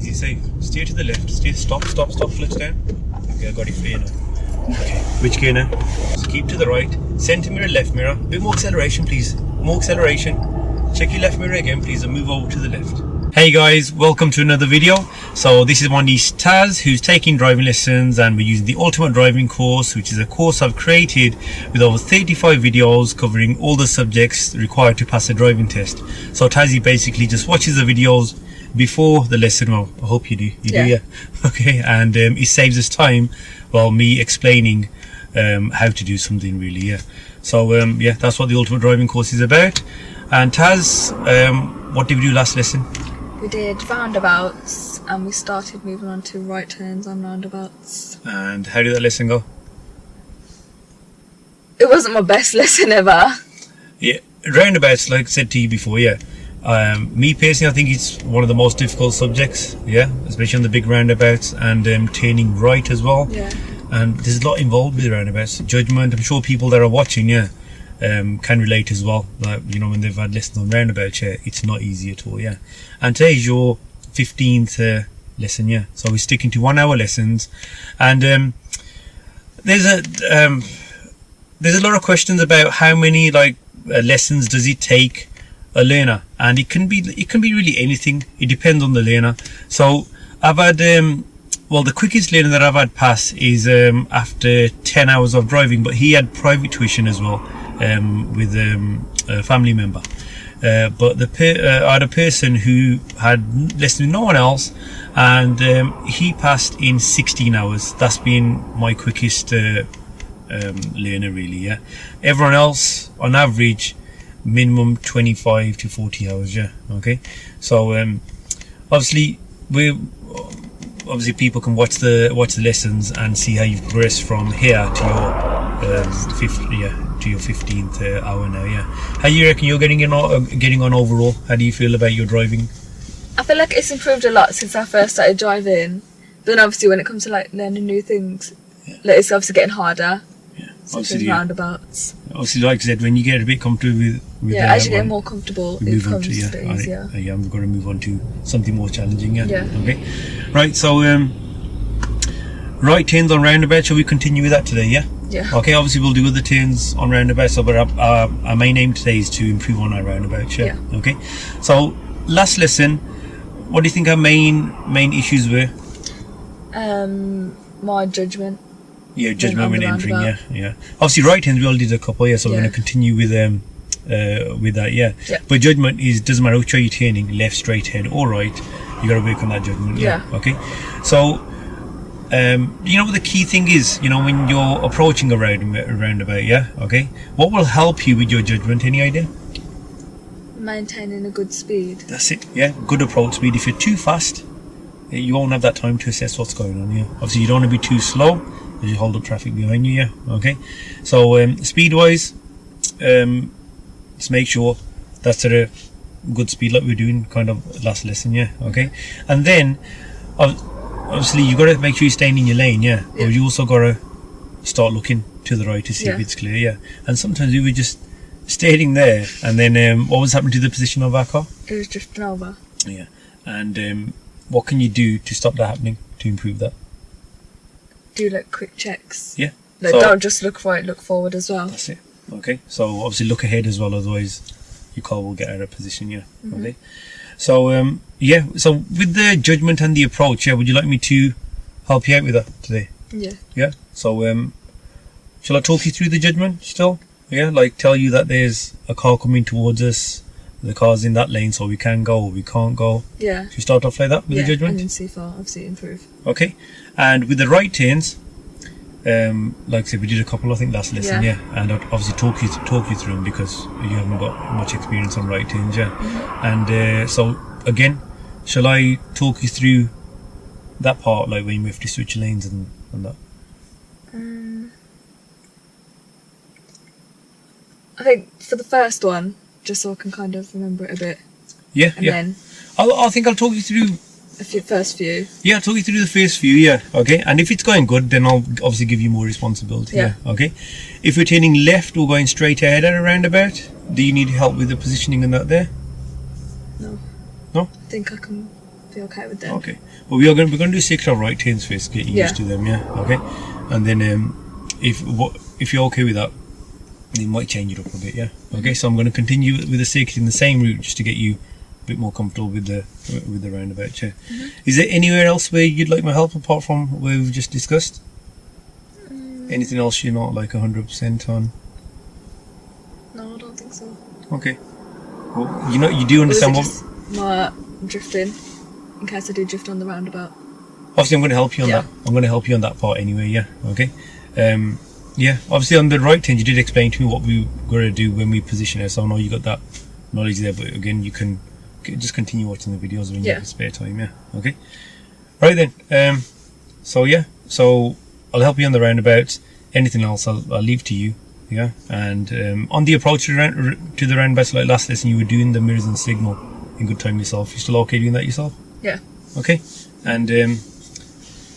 Easy safe. Steer to the left. Steer. Stop. Flips down. Okay, I got it for you now. Okay. Which gear now? So keep to the right. Centre mirror, left mirror. A bit more acceleration, please. More acceleration. Check your left mirror again, please, and move over to the left. Hey guys, welcome to another video. So this is my niece Taz, who's taking driving lessons, and we're using the Ultimate Driving course, which is a course I've created with over 35 videos covering all the subjects required to pass a driving test. So Tazzy basically just watches the videos before the lesson. Well, I hope you do. Yeah. Okay, and it saves us time while me explaining how to do something really. Yeah. So yeah, that's what the Ultimate Driving course is about. And Taz, what did we do last lesson? We did roundabouts, and we started moving on to right turns on roundabouts. And how did that lesson go? It wasn't my best lesson ever. Yeah, roundabouts, like I said to you before, yeah. Me personally, I think it's one of the most difficult subjects, yeah, especially on the big roundabouts, and turning right as well. Yeah. And there's a lot involved with roundabouts. Judgment, I'm sure people that are watching, yeah, can relate as well. Like, you know, when they've had lessons on roundabouts, yeah, it's not easy at all, yeah. And today is your 15th lesson, yeah. So we're sticking to 1 hour lessons, and there's a lot of questions about how many lessons does it take a learner, and it can be really anything. It depends on the learner. So I've had well, the quickest learner that I've had pass is after 10 hours of driving, but he had private tuition as well with a family member. But I had a person who had lessons with no one else, and he passed in 16 hours. That's been my quickest learner really, yeah. Everyone else, on average, minimum 25 to 40 hours, yeah. Okay, so obviously people can watch the lessons and see how you've progressed from here to your 15th hour now, yeah. How do you reckon you're getting on overall? How do you feel about your driving? I feel like it's improved a lot since I first started driving. But then obviously when it comes to learning new things, it's obviously getting harder. Yeah, obviously roundabouts. Obviously, like I said, when you get a bit comfortable with as you get more comfortable, it becomes easier. Yeah, we've got to move on to something more challenging. Yeah. Okay. Right. So, right turns on roundabouts. Shall we continue with that today? Yeah. Yeah. Okay. Obviously, we'll do other turns on roundabouts. So, but our main aim today is to improve on our roundabouts. Yeah. Okay. So, last lesson, what do you think our main issues were? My judgment. Yeah, judgment when entering, yeah. Obviously, right hands we all did a couple, yeah. So we're going to continue with that, yeah. But judgment doesn't matter which way you're turning, left, straight ahead, or right. You got to work on that judgment, yeah. Okay. So, you know what the key thing is, you know, when you're approaching a roundabout, yeah. Okay. What will help you with your judgment? Any idea? Maintaining a good speed. That's it. Yeah, good approach speed. If you're too fast, you won't have that time to assess what's going on. Yeah. Obviously, you don't want to be too slow. You hold up traffic behind you, yeah. Okay, so speed wise, let's make sure that's at a good speed like we were doing kind of last lesson, yeah. Okay, and then obviously you got to make sure you're staying in your lane, yeah. But you also got to start looking to the right to see if it's clear, yeah. And sometimes we were just staying there, and then what was happening to the position of our car? It was drifting over. Yeah, and what can you do to stop that happening, to improve that? Do quick checks. Yeah. Don't just look right, look forward as well. That's it. Okay. So obviously look ahead as well, otherwise your car will get out of position, yeah. Mm-hmm. Okay. So so with the judgment and the approach, would you like me to help you out with that today? Yeah. Yeah. So shall I talk you through the judgment still? Yeah, tell you that there's a car coming towards us, the car's in that lane, so we can go or we can't go. Yeah. Should we start off like that with the judgment? And then see if I'll obviously improve. Okay. And with the right turns, like I said, we did a couple, I think, last lesson, yeah. And I'd obviously talk you through them because you haven't got much experience on right turns, yeah. Mm-hmm. And so again, shall I talk you through that part, like when you have to switch lanes and that? I think for the first one, just so I can kind of remember it a bit. Yeah, and then I think I'll talk you through first few. Yeah, I'll talk you through the first few, yeah. Okay, and if it's going good, then I'll obviously give you more responsibility. Yeah. Okay. If you're turning left or going straight ahead at a roundabout, do you need help with the positioning and that there? No. No? I think I can be okay with them. Okay. Well, we're going to do 6 or right turns first, get you used to them, yeah. Okay. And then if you're okay with that, you might change it up a bit, yeah. Okay. So I'm going to continue with the circuit in the same route just to get you a bit more comfortable with the roundabout. Yeah. Is there anywhere else where you'd like my help apart from where we've just discussed? Anything else you're not like 100% on? No, I don't think so. Okay. Well, you do understand what. My drifting, in case I do drift on the roundabout. Obviously, I'm going to help you on that. I'm going to help you on that part anyway. Yeah. Okay. Yeah. Obviously, on the right hand, you did explain to me what we were going to do when we position it. So I know you got that knowledge there. But again, you can just continue watching the videos when you have spare time. Yeah. Okay. Right then. So yeah. So I'll help you on the roundabouts. Anything else, I'll leave to you. Yeah. And on the approach to the roundabouts, like last lesson, you were doing the mirrors and signal in good time yourself. You still okay doing that yourself? Yeah. Okay. And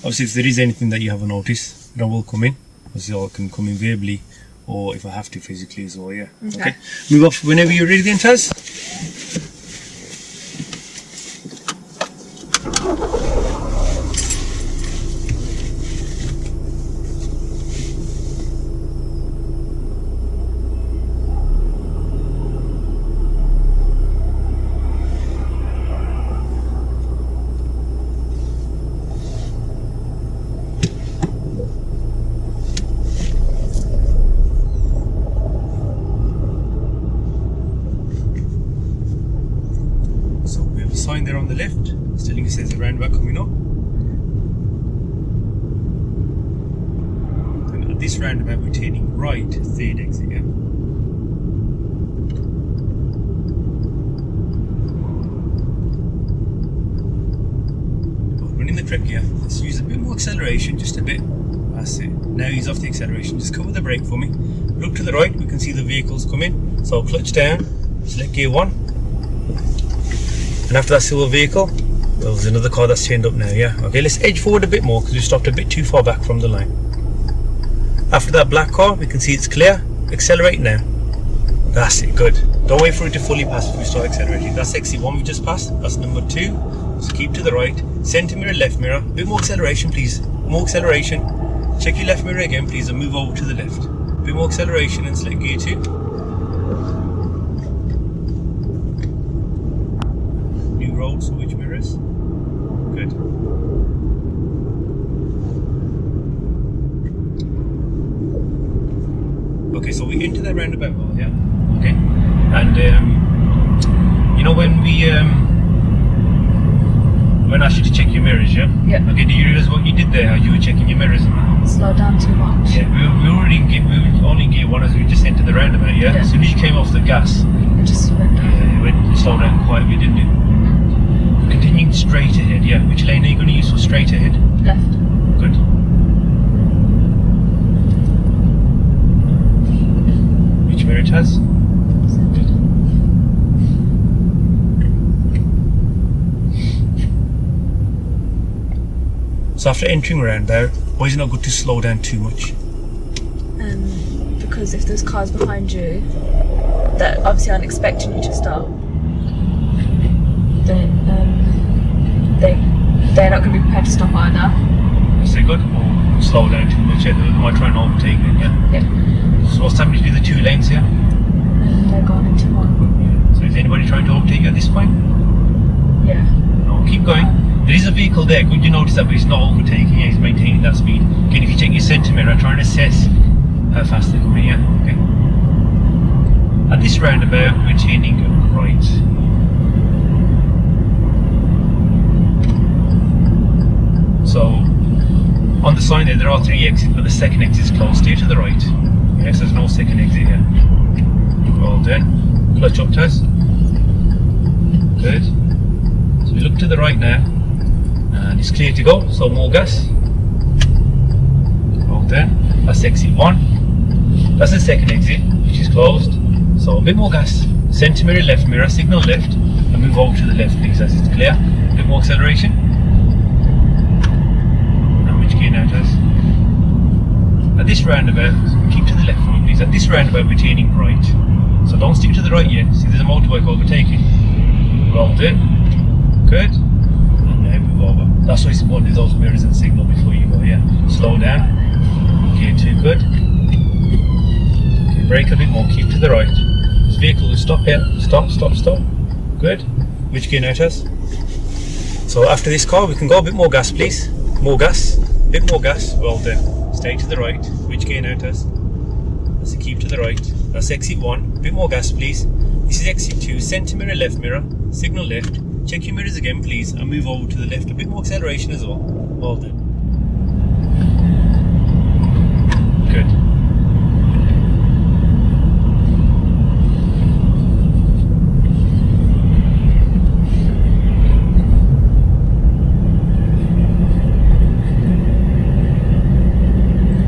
obviously, if there is anything that you haven't noticed, then will come in. Obviously, I can come in verbally, or if I have to physically as well. Yeah. Okay. Move off whenever you're ready, then, Taz. Sign there on the left, telling us there's a roundabout coming up. And at this roundabout, we're turning right, third exit. Yeah. Running the correct gear. Let's use a bit more acceleration, just a bit. That's it. Now ease off the acceleration. Just cover the brake for me. Look to the right. We can see the vehicles coming. So clutch down. Select gear 1. And after that silver vehicle, well, there's another car that's turned up now, yeah? Okay, let's edge forward a bit more because we stopped a bit too far back from the line. After that black car, we can see it's clear. Accelerate now. That's it, good. Don't wait for it to fully pass before we start accelerating. That's exit 1 we just passed. That's number 2. So keep to the right. Centre mirror, left mirror. A bit more acceleration, please. More acceleration. Check your left mirror again, please, and move over to the left. A bit more acceleration and select gear 2. Switch mirrors. Good. Okay, so we into that roundabout well, yeah. Okay. And you know when I asked you to check your mirrors, yeah? Yeah. Okay, did you realise what you did there? How you were checking your mirrors? Slow down too much. Yeah, we were only gear 1 as we just entered the roundabout, yeah? As soon as you came off the gas, It just went down. yeah, it went slow down quite a bit, didn't it? Continuing straight ahead, yeah. Which lane are you going to use for straight ahead? Left. Good. Which mirror it has? Good. So after entering around there, why is it not good to slow down too much? Because if there's cars behind you that obviously aren't expecting you to stop, then they're not going to be prepared to stop either. Is it good? Or slow down too much? Yeah, they might try and overtake then, yeah? Yeah. So what's happening to the 2 lanes here? And they're going into 1. Yeah. So is anybody trying to overtake you at this point? Yeah. No, keep going. There is a vehicle there. Good you notice that, but he's not overtaking. Yeah, he's maintaining that speed. Again, if you check your centre mirror, try and assess how fast they're coming. Yeah, okay. At this roundabout, we're turning right. So on the sign there are 3 exits, but the second exit is closed. Stay to the right. Yes, there's no second exit here. Well done. Clutch up, Taz. Good. So we look to the right now, and it's clear to go. So more gas. Well done. That's exit 1. That's the second exit, which is closed. So a bit more gas. Centre mirror, left mirror, signal left, and move over to the left, please, as it's clear. A bit more acceleration. Now, Taz. At this roundabout, keep to the left for me, please. At this roundabout, we're turning right. So don't stick to the right yet. See, there's a motorbike overtaking. Well done. Good. That's why it's important to do those mirrors and signal before you go, yeah. Slow down. Gear 2, good. Okay, brake a bit more, keep to the right. This vehicle will stop here. Stop. Good. Which gear now, Tazz? So after this car, we can go a bit more gas, please. More gas. Bit more gas. Well done. Stay to the right. Which gear now, Tazz? That's a keep to the right. That's exit 1. Bit more gas, please. This is exit 2. Centre mirror, left mirror. Signal left. Check your mirrors again, please, and move over to the left. A bit more acceleration as well. Well done. Good.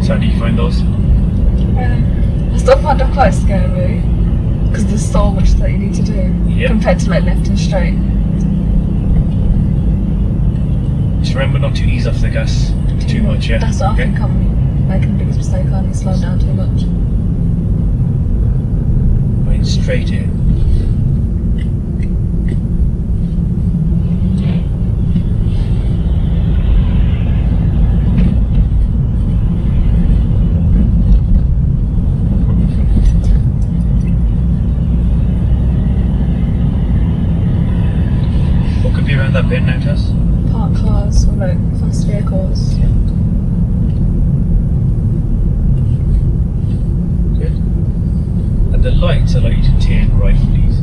So how do you find those? I still find them quite scary because there's so much that you need to do compared to like left and straight. Just remember not to ease off the gas too much, yeah? That's what I think I'm making the biggest mistake on, is slowing down too much. Going straight in. What could be around that bend now, Tazz? Park cars or like fast vehicles. Yeah. Good. And the lights allow you to turn right, please.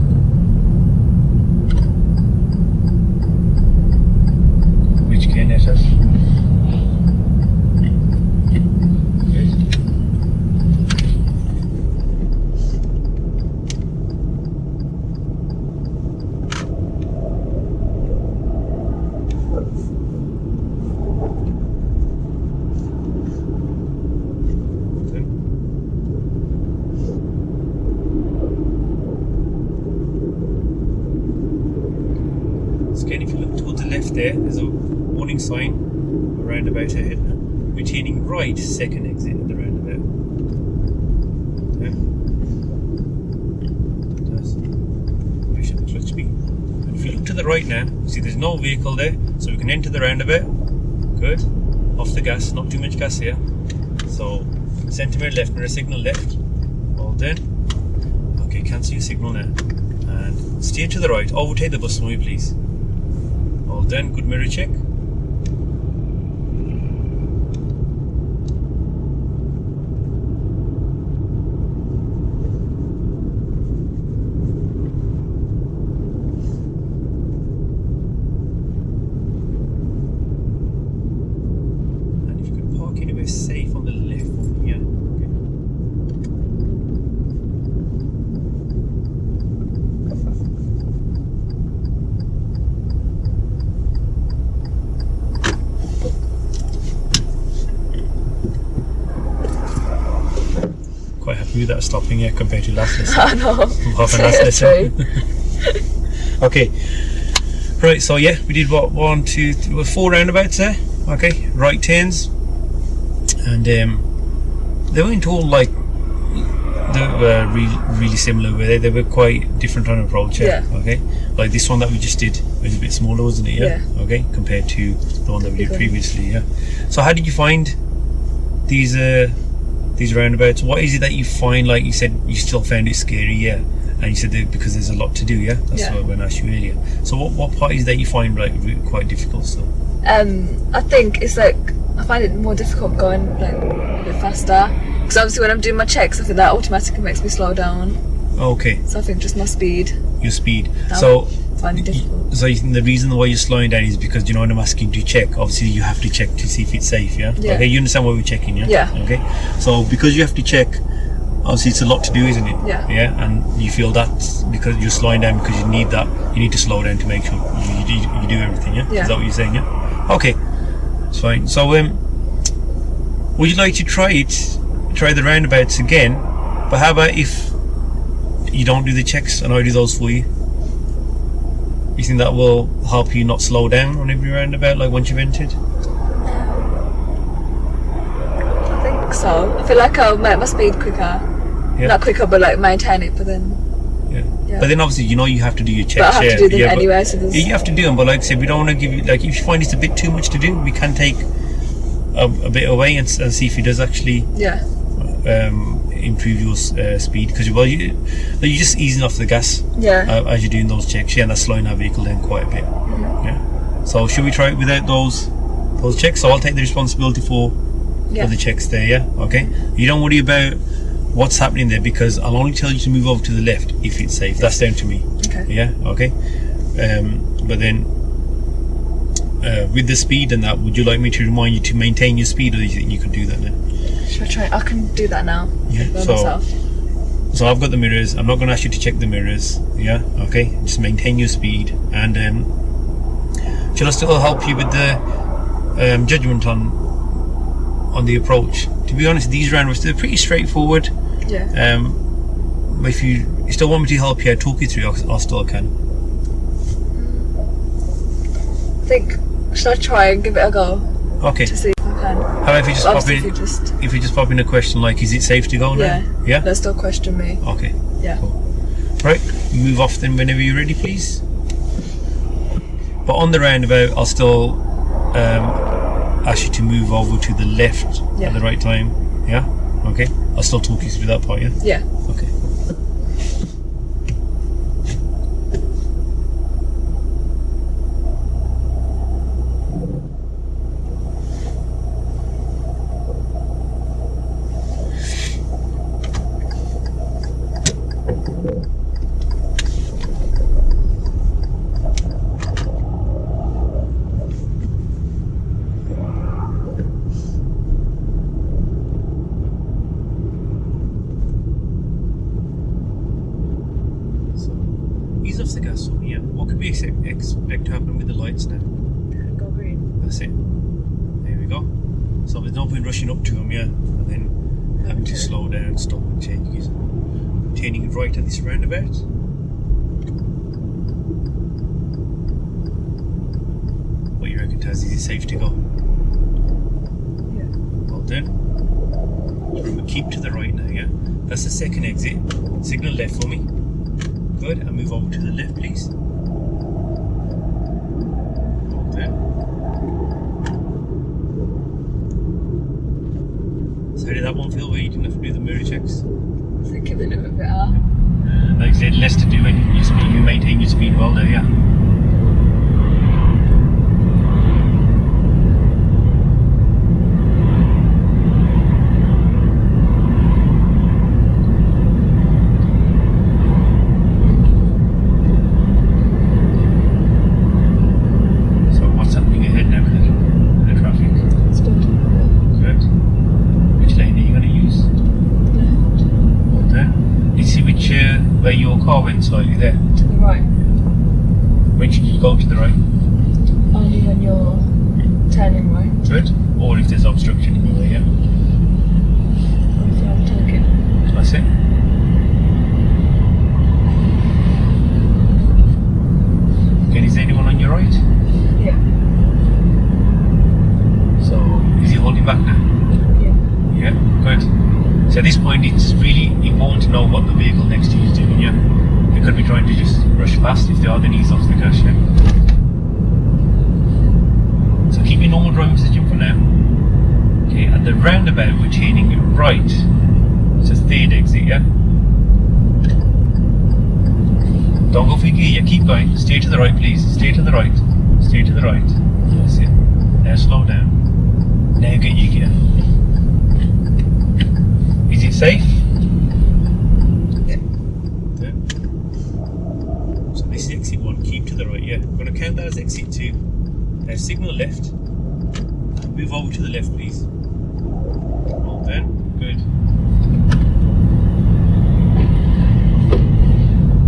Which gear now, Tazz? Good. Again, if you look towards the left there's a warning sign, a roundabout ahead. We're turning right, second exit at the roundabout. Okay. Just push the clutch speed. And if you look to the right now, see there's no vehicle there, so we can enter the roundabout. Good. Off the gas, not too much gas here. So, centre mirror left, mirror signal left. All done. Okay, cancel your signal now. And steer to the right, overtake the bus for me, please. All done, good mirror check. And if you could park anywhere safe on the left for me, yeah. Quite happy with that stopping here compared to last lesson. I know. Half an last lesson. Okay. Right, so yeah, we did what, 1, 2, 3, 4 roundabouts there. Okay, right turns. And they weren't all like, they were really similar, were they? They were quite different on approach, yeah. Okay. Like this one that we just did was a bit smaller, wasn't it? Yeah. Okay, compared to the one that we did previously, yeah. So how did you find these roundabouts? What is it that you find, like you said, you still found it scary, yeah? And you said that because there's a lot to do, yeah? That's what when I asked you earlier. So what part is that you find like quite difficult still? I think it's like, I find it more difficult going like a bit faster. Because obviously when I'm doing my checks, I think that automatically makes me slow down. Okay. So I think just my speed. Your speed. So find it difficult. So you think the reason why you're slowing down is because, you know, when I'm asking to check, obviously you have to check to see if it's safe, yeah? Okay, you understand why we're checking, yeah? Yeah. Okay. So because you have to check, obviously it's a lot to do, isn't it? Yeah. Yeah, and you feel that because you're slowing down because you need that, you need to slow down to make sure you do everything, yeah? Is that what you're saying, yeah? Okay, it's fine. So would you like to try the roundabouts again, but how about if you don't do the checks and I do those for you? You think that will help you not slow down on every roundabout, like once you've entered? I think so. I feel like I'll make my speed quicker. Not quicker, but like maintain it, but then Yeah. But then obviously, you know, you have to do your checks. But I have to do them anyway. So there's... you have to do them. But like I said, we don't want to give you, like, if you find it's a bit too much to do, we can take a bit away and see if it does actually improve your speed, because you're just easing off the gas as you're doing those checks, and that's slowing our vehicle down quite a bit. So should we try it without those checks? So I'll take the responsibility for the checks there. Okay, you don't worry about what's happening there, because I'll only tell you to move over to the left if it's safe. That's down to me. Okay. But then with the speed and that, would you like me to remind you to maintain your speed, or do you think you could do that now? Should I try? I can do that now. So I've got the mirrors. I'm not going to ask you to check the mirrors. Okay, just maintain your speed. And shall I still help you with the judgment on the approach? To be honest, these roundabouts, they're pretty straightforward. But if you still want me to help you, talk you through, I still can. I think, should I try and give it a go? Okay. To see if I can. How about if you just pop in a question like, is it safe to go now? Yeah? They'll still question me. Okay. Yeah. Cool. Right, move off then whenever you're ready, please. But on the roundabout, I'll still ask you to move over to the left at the right time. Yeah? Okay. I'll still talk you through that part, Yeah. Okay. Ease off the gas on here. What could we expect to happen with the lights now? Go green. That's it. There we go. So there's no point rushing up to them, and then having to slow down, stop and change gears. Turning right at this roundabout. What do you reckon, Taz? Is it safe to go? Yeah. Well done. Remember, keep to the right now, That's the second exit. Signal left for me. Good, and move over to the left, please. Well done. So how did that one feel where you didn't have to do the mirror checks? I think it went a bit better. Like I said, less to do when you maintain your speed well there, where your car went slightly there. To the right. When should you go to the right? Only when you're turning right. Good. Or if there's obstruction in your way, Or if you're talking. That's it. Okay, is there anyone on your right? Yeah. So, is he holding back now? Yeah. Good. So at this point, it's really important to know what the vehicle next to you is doing, They could be trying to just rush past. If they are, then ease off the gas, So keep your normal driving position for now. Okay, at the roundabout, we're turning right. So third exit, Don't go for your gear, keep going. Stay to the right, please. Stay to the right. Stay to the right. That's it. Now slow down. Now get your gear. Is it safe? Yeah. So this is exit 1, keep to the right, I'm going to count that as exit 2. Now signal left. And move over to the left, please. Well done, good.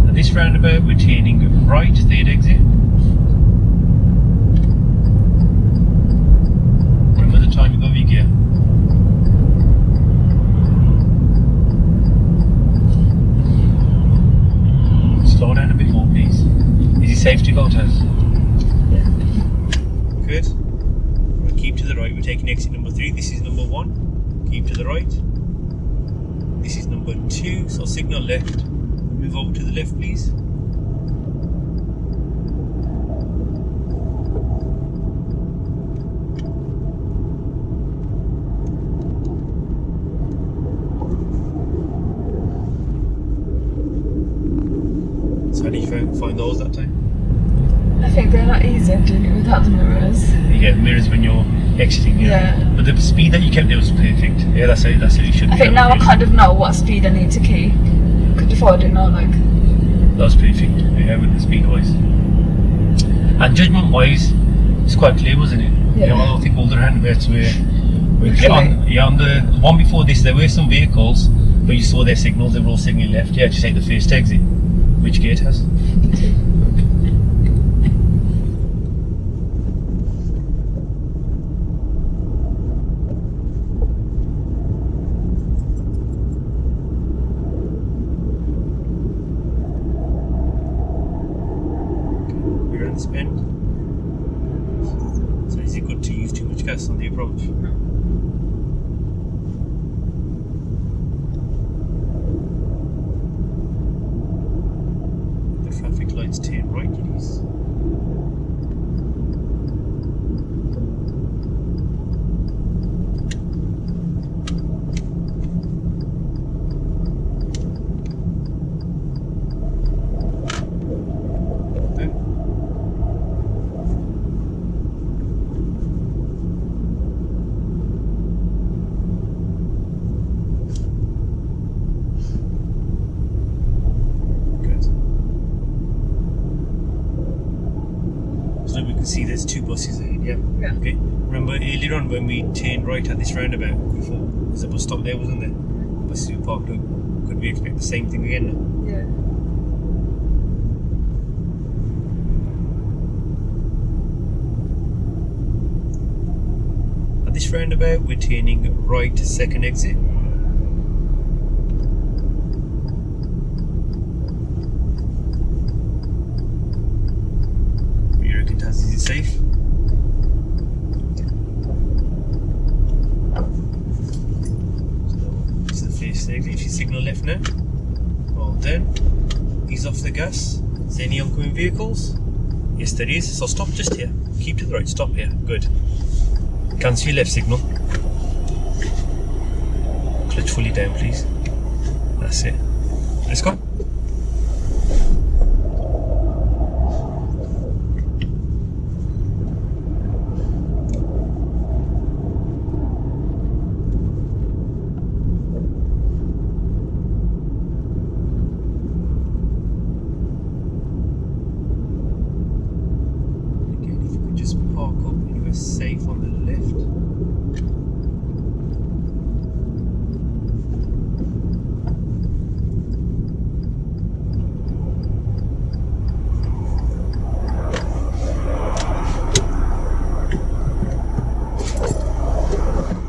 At this roundabout, we're turning right, third exit. Remember the timing of your gear. Slow down a bit more, please. Is it safe to go, Taz? Yeah. Good. Right, keep to the right. We're taking exit number 3. This is number 1. Keep to the right. This is number 2. So signal left. move over to the left, please. So how did you find those that time? I think they're not easier doing it without the mirrors. You get mirrors when you're exiting, Yeah. But the speed that you kept there was perfect. Yeah, that's how you should I be. think now I kind of know what speed I need to keep. Because before I didn't know, like... That was perfect, yeah, with the speed wise. And judgment wise, it's quite clear, wasn't it? Yeah. You know, I don't think all the roundabouts were clear. Right. On the one before this, there were some vehicles, but you saw their signals, they were all signaling left. Yeah, just take the first exit. Which gate has? We're in the spend. So is it good to use too much gas on the approach? The traffic lights turn right, please. So we can see there's two buses ahead, yeah? Yeah. Okay. Remember earlier on when we turned right at this roundabout before, there's a bus stop there, wasn't there? Buses were parked up. Could we expect the same thing again now? Yeah. At this roundabout, we're turning right to second exit. What do you reckon, Taz? Is it safe? So, this is the first exit. If you signal left now, well done. Ease off the gas. Is there any oncoming vehicles? Yes, there is. So stop just here. Keep to the right. Stop here. Good. Cancel your left signal. Clutch fully down, please. That's it. Let's go. Again, if you could just park up anywhere safe on the left.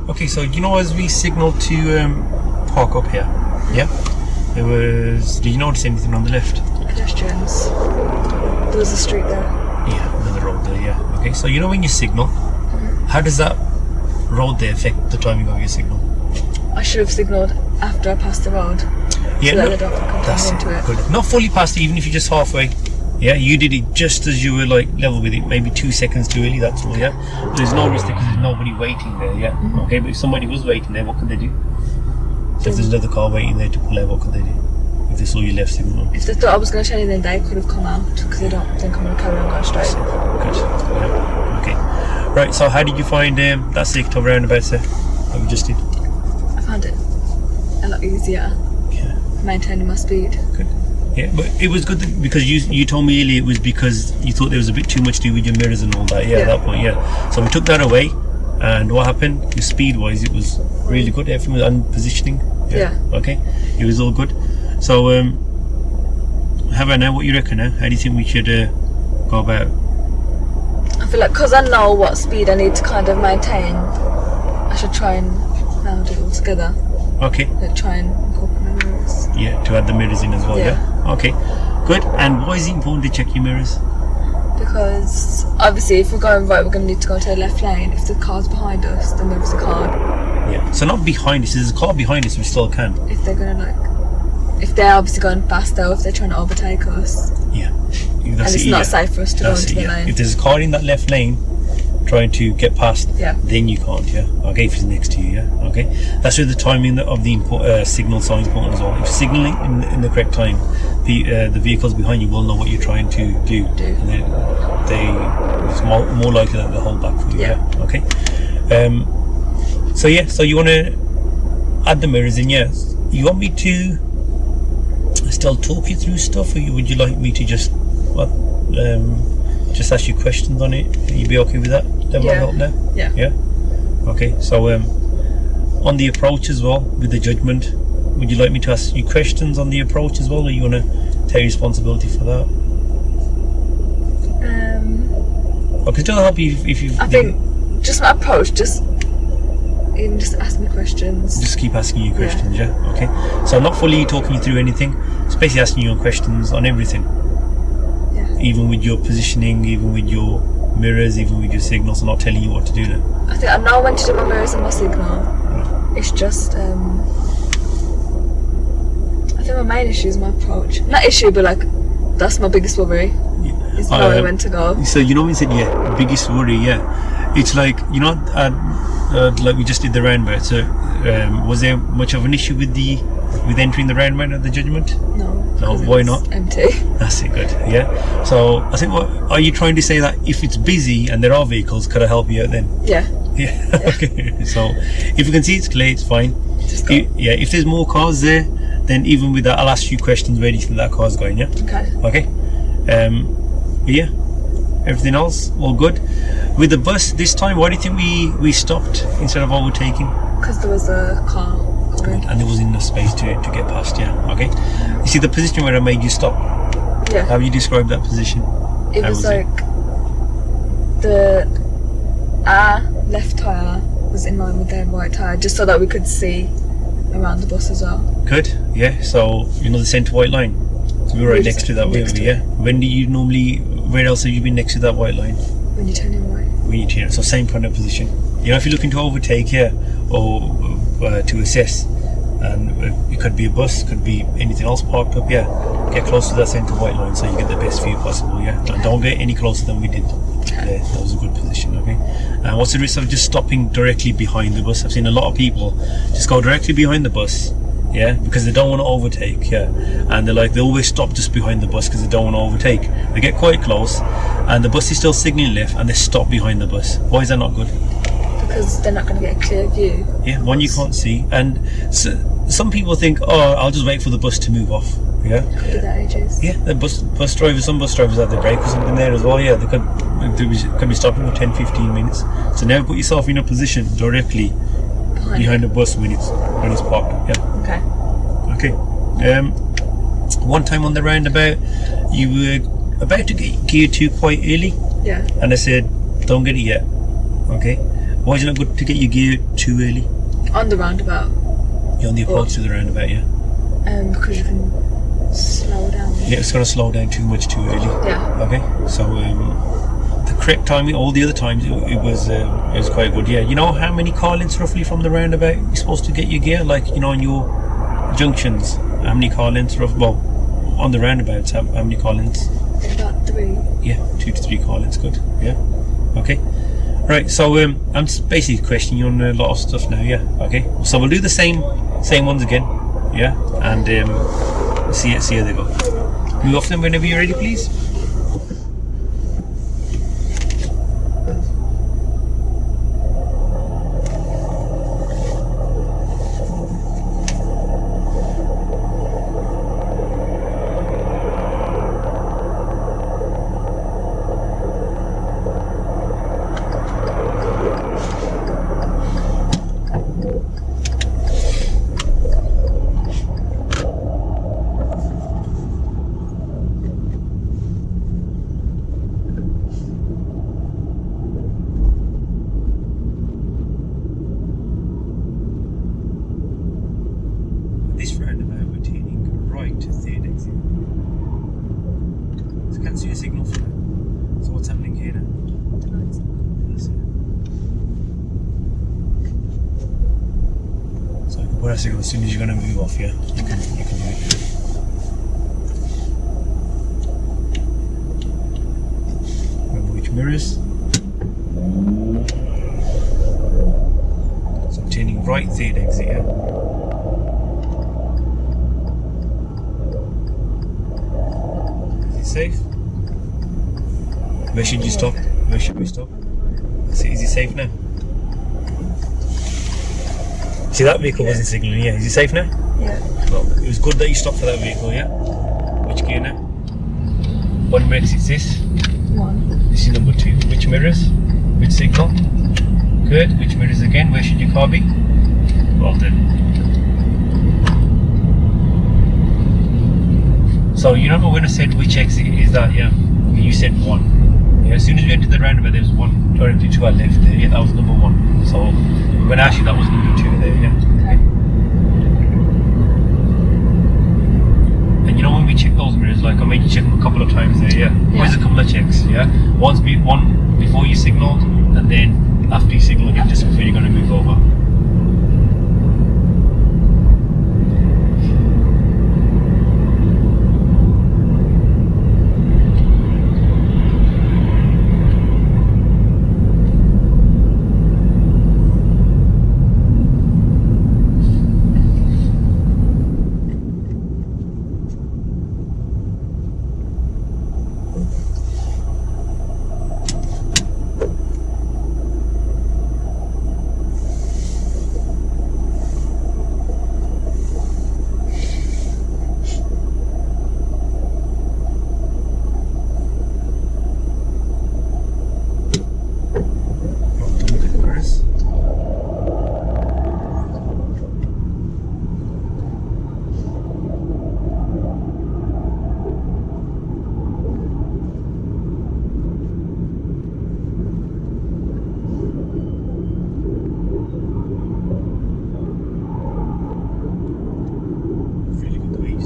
Okay, so you know as we signalled to park up here, yeah? There was, did you notice anything on the left? Pedestrians. There was a street there. Yeah, another road there, yeah. Okay, so you know when you signal, how does that road there affect the timing of your signal? I should have signalled after I passed the road. Yeah, So no, that they don't come that's into it. good. Not fully past it, even if you're just halfway. Yeah, you did it just as you were like level with it, maybe 2 seconds too early, that's all, yeah? There's no risk because there's nobody waiting there, yeah? Okay, but if somebody was waiting there, what could they do? So if there's another car waiting there to pull out, what could they do? If they saw your left signal? If they thought I was going to change, then they could have come out because they don't think I'm going to carry on going straight. Good. Yeah. Okay. Right, so how did you find that sector roundabout, sir? That we just did? I found it a lot easier Yeah. maintaining my speed. Good. Yeah, but it was good because you told me earlier it was because you thought there was a bit too much to do with your mirrors and all that. Yeah, at that point, yeah. So we took that away, and what happened? Your speed-wise, it was really good. Everything was on positioning. Yeah. Okay. It was all good. So, how about now? What you reckon? Now? How do you think we should go about? I feel like because I know what speed I need to kind of maintain, I should try and meld it all together. Okay. Like try and incorporate my mirrors. Yeah, to add the mirrors in as well. Yeah. Yeah. Okay. Good. And why is it important to check your mirrors? Because obviously if we're going right, we're going to need to go to the left lane. If the car's behind us, then there's a car. Yeah. So not behind us. There's a car behind us. We still can. If they're going to like if they're obviously going faster, or if they're trying to overtake us, Yeah. and it's not safe for us to go into the lane. If there's a car in that left lane trying to get past, then you can't, okay, if it's next to you, okay. That's where the timing of the signal sign is important as well. If you're signaling in the correct time, the vehicles behind you will know what you're trying to do. And then it's more likely that they'll hold back for you, okay. So you want to add the mirrors in, you want me to still talk you through stuff, or would you like me to just ask you questions on it? Will you be okay with that level of help now? Yeah. Okay, so on the approach as well, with the judgment, would you like me to ask you questions on the approach as well, or you want to take responsibility for that? I can still help you if you. I think just my approach, you can just ask me questions. Just keep asking you questions, okay. So I'm not fully talking you through anything. It's basically asking you questions on everything. Even with your positioning, even with your mirrors, even with your signals. I'm not telling you what to do now. I think I know when to do my mirrors and my signal. It's just I think my main issue is my approach. Not issue, but like that's my biggest worry. Is knowing when to go. So you know when you said biggest worry, it's like, you know, like we just did the roundabout. So was there much of an issue with entering the roundabout at the judgment? No, why not? Empty. That's it, good. So I think, what are you trying to say, that if it's busy and there are vehicles, could I help you out then? Yeah. Okay, so if you can see it's clear, it's fine. Just go. If there's more cars there, then even with that, I'll ask you questions where do you think that car's going. Okay. Everything else all good. With the bus this time, why do you think we stopped instead of overtaking? Because there was a car coming. And there was enough space to get past. Okay. You see the position where I made you stop? How have you described that position? It was like our left tyre was in line with their right tyre, just so that we could see around the bus as well. Good. So you know the centre white line? We were right next to that, weren't we? When do you normally, where else have you been next to that white line? When you turn in right. When you turn, so same kind of position. You know, if you're looking to overtake or to assess, and it could be a bus, could be anything else parked up, get close to that centre white line so you get the best view possible, and don't get any closer than we did there. That was a good position, okay. And what's the risk of just stopping directly behind the bus? I've seen a lot of people just go directly behind the bus, because they don't want to overtake, and they always stop just behind the bus because they don't want to overtake. They get quite close and the bus is still signalling left and they stop behind the bus. Why is that not good? Because they're not going to get a clear view. One, you can't see, and so, some people think, I'll just wait for the bus to move off. Could be that ages. The bus drivers, some bus drivers have the break or something there as well. They could be stopping for 10-15 minutes. So never put yourself in a position directly behind the bus when it's parked. Okay. One time on the roundabout, you were about to get gear 2 quite early. And I said, don't get it yet. Okay. Why is it not good to get your gear 2 early? On the roundabout. On the approach to the roundabout, because you can slow down. It's going to slow down too much too early. Okay. So the correct timing, all the other times, it was quite good. You know how many car lengths roughly from the roundabout you're supposed to get your gear? Like, you know, on your junctions, how many car lengths on the roundabouts, how many car lengths? About 3. 2 to 3 car lengths, good. Okay. Right, so I'm just basically questioning you on a lot of stuff now, okay. So we'll do the same ones again, and see how they go. Move off them whenever you're ready, please. This roundabout, we're turning right to third exit. So can't see a signal for that. So what's happening here now? That's it. So I can put a signal as soon as you're going to move off, you can do it. mirrors. So I'm turning right, third exit, yeah. Is it safe? Where should you stop? Where should we stop? Is it safe now? See, that vehicle wasn't signalling, yeah. Is it safe now? Yeah. Well, it was good that you stopped for that vehicle, yeah? Which gear now? What exit is this? 1. This is number 2. Which mirrors? Which signal? Good. Which mirrors again? Where should your car be? Well done. So you remember when I said which exit is that, yeah? You said 1. Yeah, as soon as we entered the roundabout, there was 1 directly to our left there. Yeah, that was number 1. So when actually that was number 2 there, yeah? Okay. And you know when we check those mirrors, like I made you check them a couple of times there, yeah? Always a couple of checks, yeah? One before you signalled, and then after you signal again, just before you're going to move over.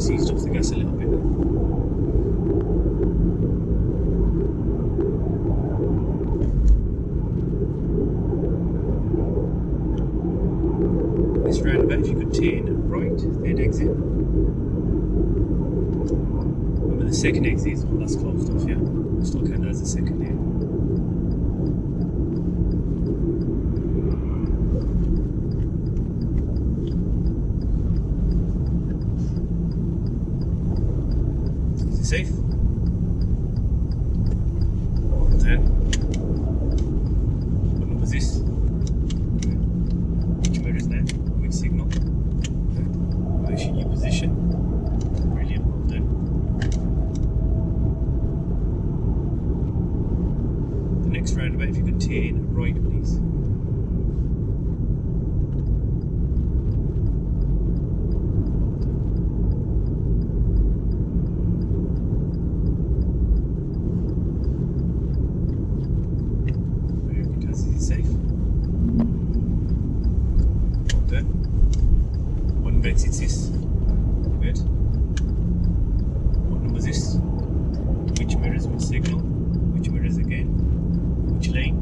Seized off the gas a little bit. This roundabout, if you could turn right, third exit. Remember the second exit is the one that's closed off, yeah? Still count that as the second here. Safe? There. What number is this? Which mirror is there? Which signal? Where should you position? Brilliant, well done. The next roundabout, if you could turn right, please. Safe. Well what number exit is this? Good. What number is this? Which mirrors, which signal? Which mirrors again? Which lane?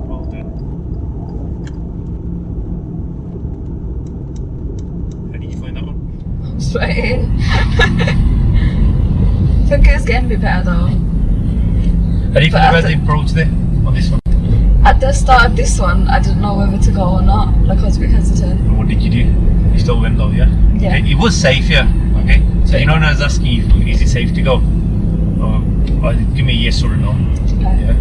Well done. How did you find that one? Straight in. I think it's getting a bit better though. How do you feel about the approach there on this one? At the start of this one, I didn't know whether to go or not. Like I was a bit hesitant. And what did you do? You still went though, yeah? Yeah. Okay. It was safe, yeah. Okay. So you know when I was asking you, is it safe to go? Or give me a yes or a no. Okay. Yeah.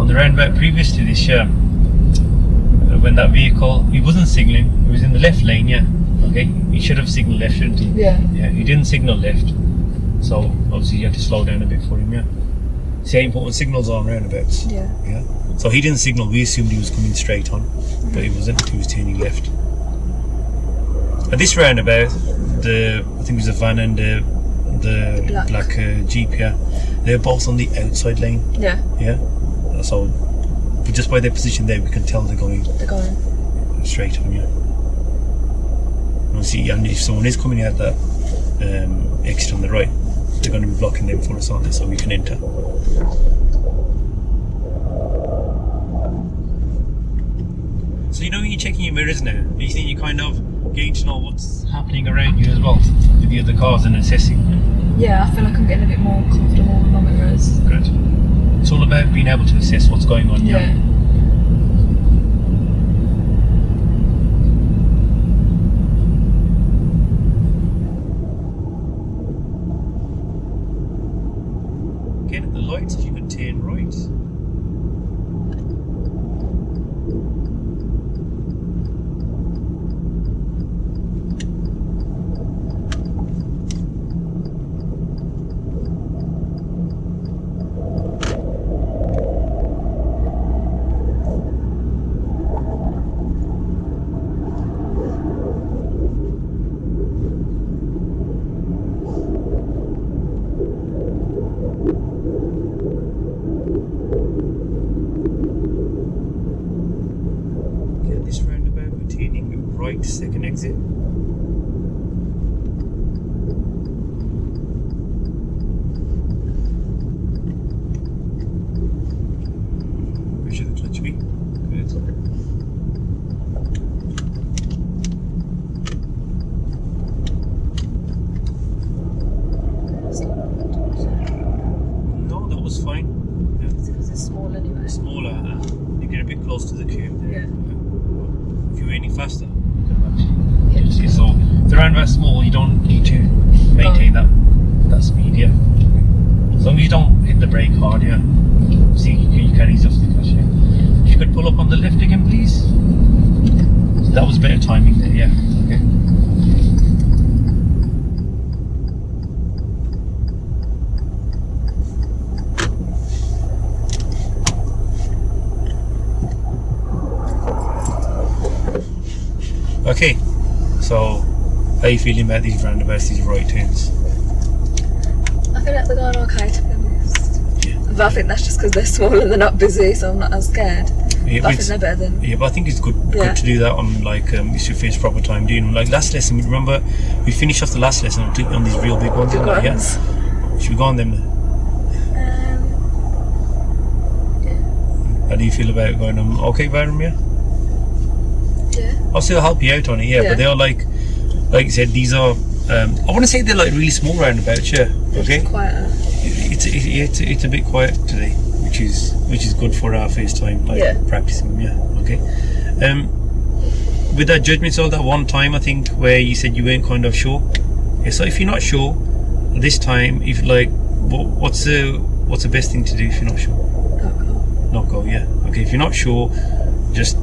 On the roundabout previous to this, yeah, when that vehicle, he wasn't signalling. He was in the left lane, yeah. Okay. He should have signalled left, shouldn't he? Yeah. Yeah. He didn't signal left. So obviously you had to slow down a bit for him, yeah. See how important signals are on roundabouts? Yeah. Yeah. So he didn't signal, we assumed he was coming straight on, but he wasn't, he was turning left. At this roundabout, I think it was a van and the black Jeep, yeah, they're both on the outside lane. Yeah. Yeah. So but just by their position there, we can tell they're going straight on, yeah. See, and if someone is coming out that exit on the right, they're going to be blocking them for us, aren't they? So we can enter. So you know when you're checking your mirrors now, you think you kind of gauge to know what's happening around you as well with the other cars and assessing. Yeah, I feel like I'm getting a bit more comfortable with my mirrors. Good. It's all about being able to assess what's going on. Yeah. Again, at the lights, if you could turn right. This roundabout, we're turning right, second exit. Where should the clutch be? Good. No, that was fine. Yeah. Because it's small anyway. Smaller, you get a bit close to the curb there. Yeah. If you were any faster, you could have actually. So if the roundabout's small, you don't need to maintain that speed, yeah. As long as you don't hit the brake hard, yeah. See, you can ease off the clutch, yeah. If you could pull up on the left again, please. So that was better timing there, yeah. Okay. Okay, so how are you feeling about these roundabouts, these right turns? I feel like they're going okay, to be honest. Yeah. But I think that's just because they're small and they're not busy, so I'm not as scared. Yeah, But I think they're better than. Yeah, but I think it's good Yeah. to do that on like it's your first proper time doing them. Like last lesson, remember we finished off the last lesson on these real big ones. Big Like, yeah? ones. Should we go on them now? Yeah. How do you feel about going on? Okay, Byron, yeah? Yeah. I'll still help you out on it, yeah. Yeah. But they are like you said, these are. I want to say they're like really small roundabouts, yeah. Okay. It's quieter. It's a bit quiet today, which is good for our first time like Yeah. practicing them, yeah. Okay. With that judgment cell, that one time I think where you said you weren't kind of sure. Yeah, so if you're not sure this time, if like what's the best thing to do if you're not sure? Not cool. Not go, yeah. Okay, if you're not sure, just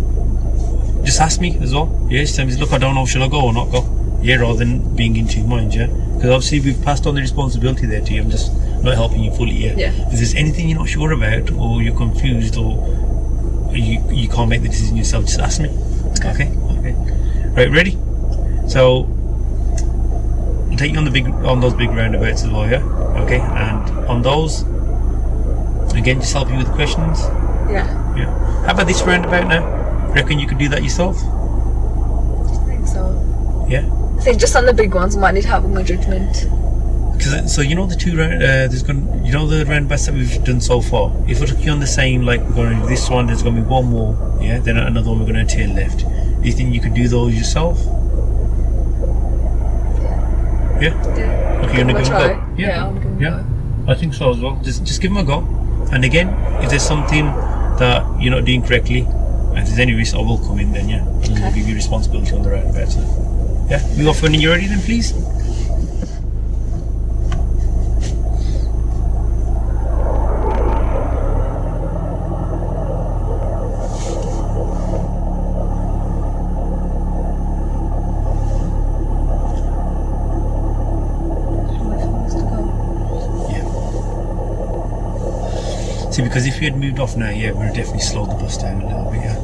ask me as well. Yeah, just tell me, look, I don't know, should I go or not go? Yeah, rather than being in two minds, yeah. Because obviously we've passed on the responsibility there to you. I'm just not helping you fully, yeah. Yeah. If there's anything you're not sure about, or you're confused, or you can't make the decision yourself, just ask me. Okay. Right, ready? So I'll take you on those big roundabouts as well, yeah. Okay, and on those, again, just help you with questions. Yeah. Yeah. How about this roundabout now? Reckon you could do that yourself? I think so. Yeah. I think just on the big ones, I might need help with my judgment. So you know the two the roundabouts that we've done so far. If we took you on the same, like we're going to do this one, there's going to be one more, yeah. Then another one we're going to turn left. Do you think you could do those yourself? Yeah. Yeah. Okay, you're gonna give them a go. Yeah, I'm gonna give them a go. I think so as well. Just give them a go. And again, if there's something that you're not doing correctly, and if there's any risk, I will come in then, yeah. And we'll give you responsibility on the roundabouts. Yeah. We off when you're ready then, please. See, because if you had moved off now, yeah, we would have definitely slowed the bus down a little bit, yeah.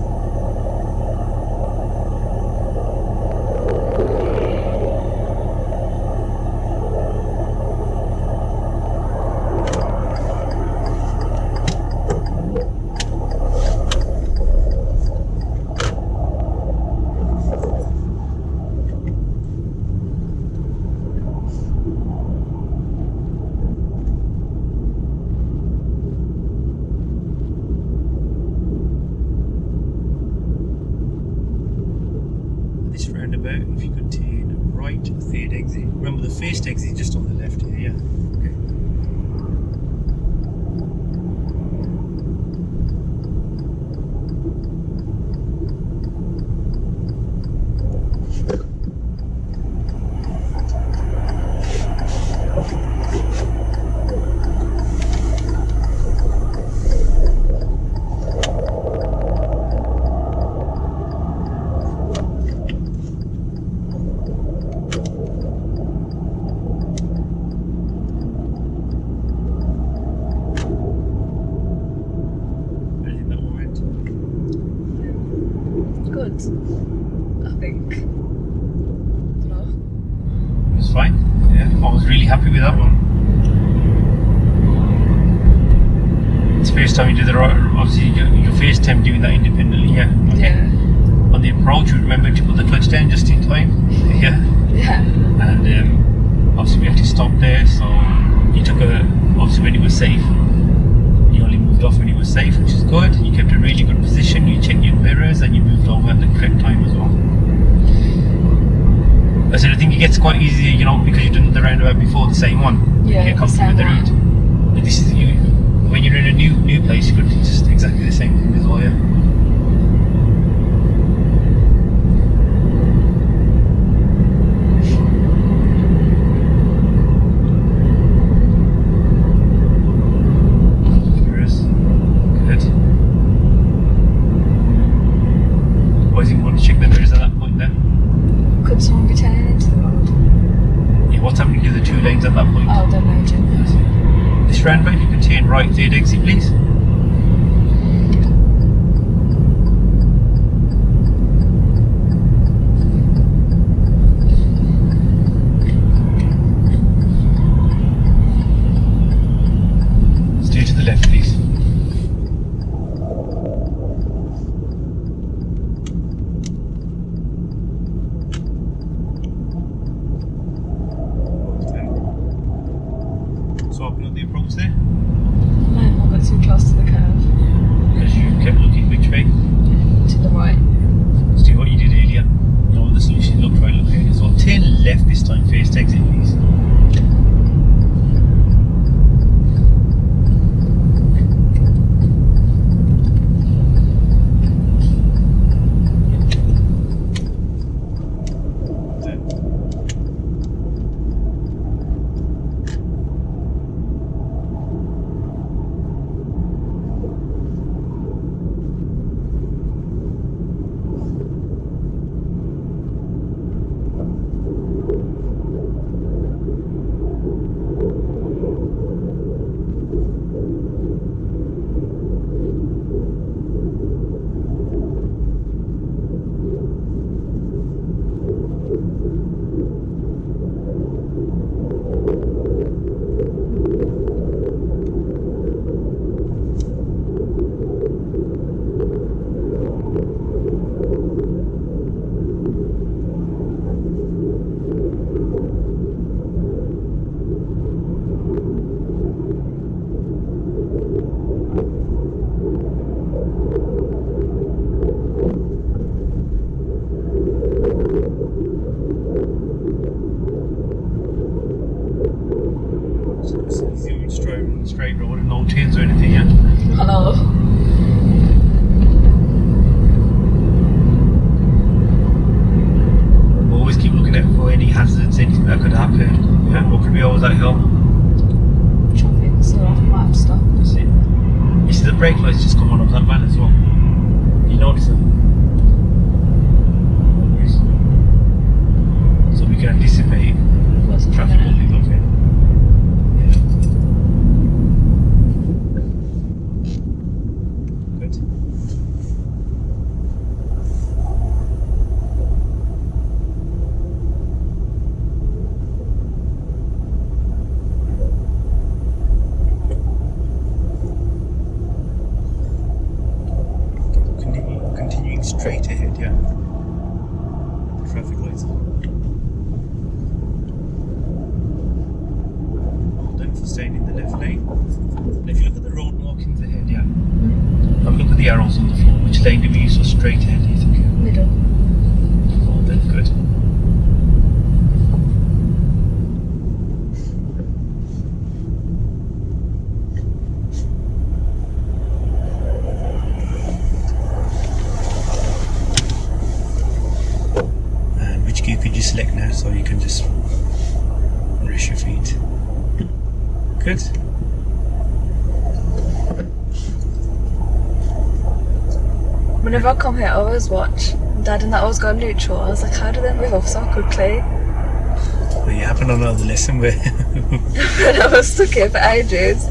the first exit just on the left here, yeah. Okay. Good. I think. No. It was fine. Yeah, I was really happy with that one. It's the first time you did the right. Obviously, your first time doing that independently. Yeah. Okay. Yeah. On the approach, you remember to put the clutch down just in time. Yeah. Yeah. And obviously we had to stop there, so you took obviously when it was safe. You only moved off when it was safe, which is good. You kept a really good position. You checked your mirrors and you moved over at the correct time as well. I said I think it gets quite easy, because you've done the roundabout before, the same one. Yeah, You get comfortable with the route. But this is when you're in a new place, you could do just exactly the same thing as well. Yeah. Could someone be turning into the road? Yeah, what's happening to the two lanes at that point? Oh, they're merging. This roundabout, if you could turn right, third exit, please. Steer to the left, please. So open up the approach there. I got too close to the curve. Because you kept looking which way? To the right. Let's do what you did earlier. The solution looked right, look ahead as well. Turn left this time, first exit, please. Straight road and no turns or anything, yeah? Hello. Always keep looking out for any hazards, anything that could happen. Yeah, what could be always that help? Traffic, so I might have to stop. That's it. You see the brake lights just come on of that van as well. You notice them? So we can anticipate traffic will leave okay. Continuing straight ahead, yeah. Traffic lights. Well done for staying in the left lane. And if you look at the road markings ahead, yeah. Have a look at the arrows on the floor. Which lane do we use for straight ahead, do you think? Middle. Well done, good. Good. Whenever I come here, I always watch Dad and that always go neutral. I was like, how do they move off so quickly? Well, you happened on another lesson where And I was stuck here for ages.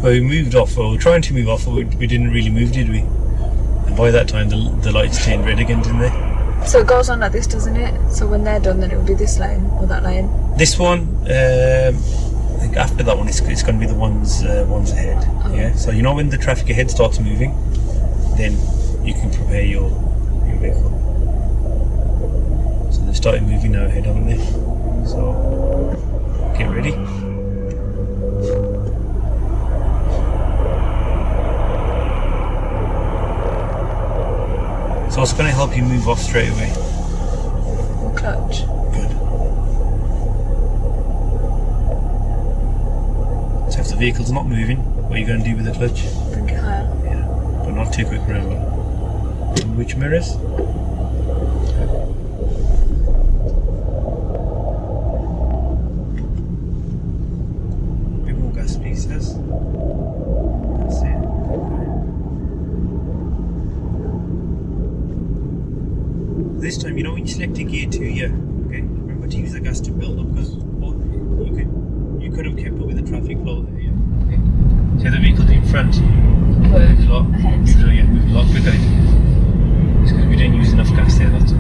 well, we moved off, or we were trying to move off, but we didn't really move, did we? And by that time, the lights turned red again, didn't they? So it goes on like this, doesn't it? So when they're done, then it will be this lane or that lane. This one, I think after that one, it's going to be the ones ahead. Oh. Yeah. So you know when the traffic ahead starts moving, then you can prepare your vehicle. So they've started moving now ahead, haven't they? So get ready. So it's going to help you move off straight away. Clutch. Good. So if the vehicle's not moving, what are you going to do with the clutch? Bring it higher. Yeah, but not too quick, remember. Which mirrors? Bit more gas, please, Tazz. That's it. This time, you know, when you select a gear 2, yeah, okay, remember to use the gas to build up, because you could have kept up with the traffic flow there, yeah. Okay. So the vehicle's in front. Move a lot. Ahead. Move a lot quicker. It's because we didn't use enough gas there, that's all.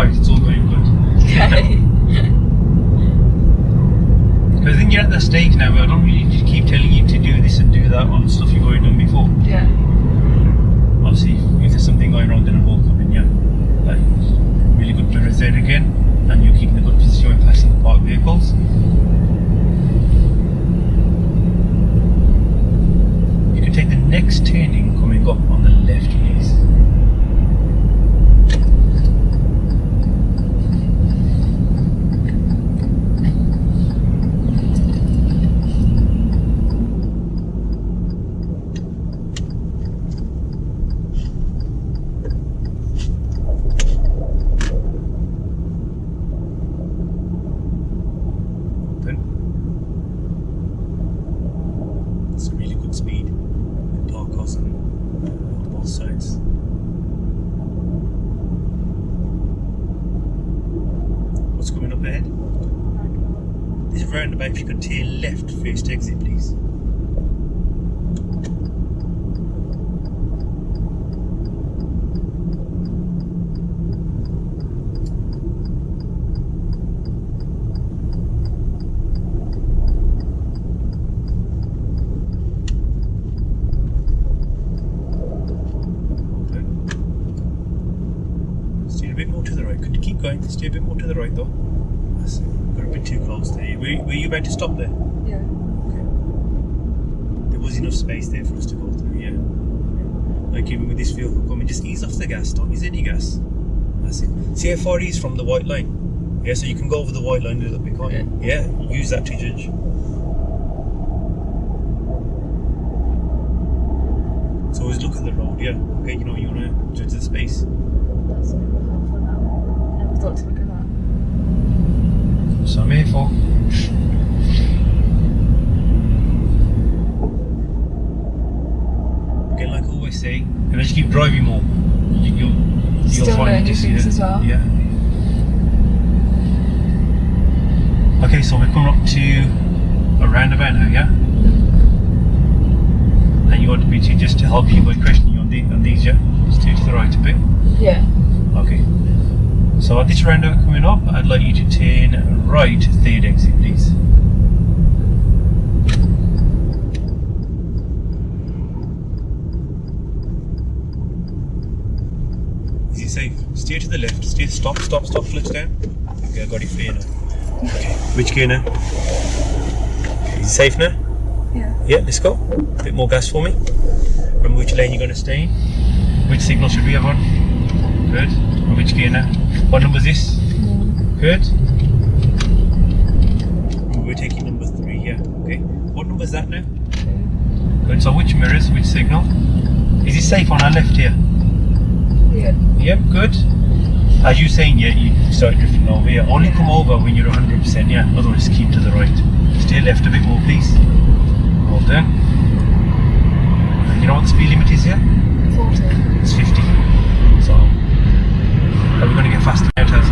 It's all going good. Okay. Because then you're at the stage now where I don't really just keep telling you to do this and do that on stuff you've already done before. Yeah. Obviously, if there's something going wrong, then I will come in, yeah. Like, really good mirrors there again, and you're keeping a good position when passing the parked vehicles. You can take the next turning coming up on the left, please. It's a really good speed with park cars on both sides. What's coming up ahead? This roundabout, if you could tail left, first exit, please. Steer a bit more to the right. Could you keep going? Steer a bit more to the right though. That's it. Got a bit too close there. Were you about to stop there? Yeah. Okay. There was enough space there for us to go through, yeah. Like even with this vehicle coming, just ease off the gas. Don't use any gas. That's it. See how far it is from the white line? Yeah, so you can go over the white line a little bit, can't you? Yeah, use that to judge. So always look at the road, yeah. Okay, you know, you want to judge the space. That's a bit more helpful now. Never thought to look at that. That's what I'm here for. Again, like I always say, and as you keep driving more, you'll Still find learn new just, things as well. Yeah. I Okay, so we're coming up to a roundabout now, yeah? And you want me to just to help you by questioning you on these, yeah? Steer to the right a bit. Yeah. Okay. So at this roundabout coming up, I'd like you to turn right, third exit, please. Is it safe? Steer to the left. Steer. Stop. Clutch down. Okay, I got it for you now. Okay. Which gear now? Okay, is it safe now? Yeah. Yeah, let's go. A bit more gas for me. Remember which lane you're going to stay in. Which signal should we have on? Good. And which gear now? What number is this? Good. We're taking number 3, yeah. Okay. What number is that now? Good. So which mirrors? Which signal? Is it safe on our left here? Yeah. Yep, good. As you saying, yeah, you start drifting over here. Only come over when you're 100%, yeah. Otherwise, keep to the right. Stay left a bit more, please. Well done. And you know what the speed limit is here? 40. It's 50. So, are we going to get faster now, Tazz?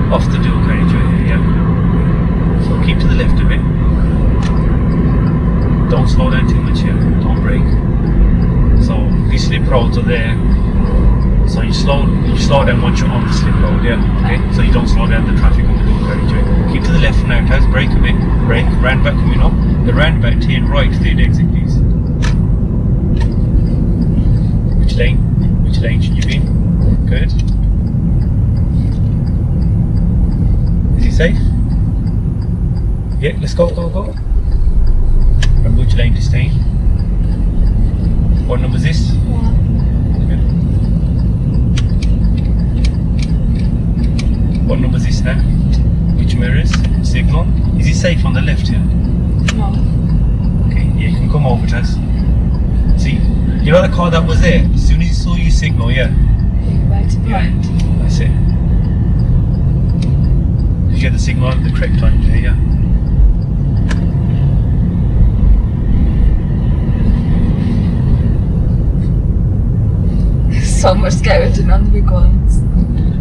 Off the dual carriageway here, yeah. So keep to the left a bit. Don't slow down too much here. Don't brake. So these slip roads are there. So you slow down once you're on the slip road, yeah. Okay. So you don't slow down the traffic on the dual carriageway. Keep to the left for now, Tazz. Brake a bit. Brake. Roundabout coming up. The roundabout turn right. Third exit, please. Which lane? Which lane should you be in? Good. Safe? Yeah, let's go. Remember which lane to stay in? What number is this? 1. Good. What number is this now? Which mirrors? Signal? Is it safe on the left here? No. Okay, yeah, you can come over, Tazz. See, you know the car that was there? As soon as he saw you signal, yeah? Right to right. That's it. You get the signal at the correct time, yeah. So much scarier than on the big ones.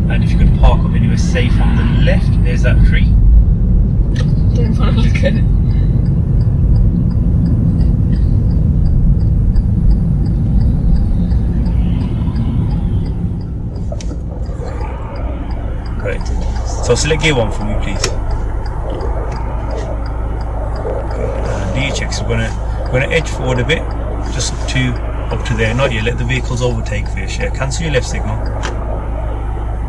And if you could park up anywhere safe on the left, there's that tree. Don't want to look at it. Great. So select gear 1 for me, please. Okay. DE checks. We're gonna edge forward a bit, just up to there. Not yet. Let the vehicles overtake first. Yeah. Cancel your left signal.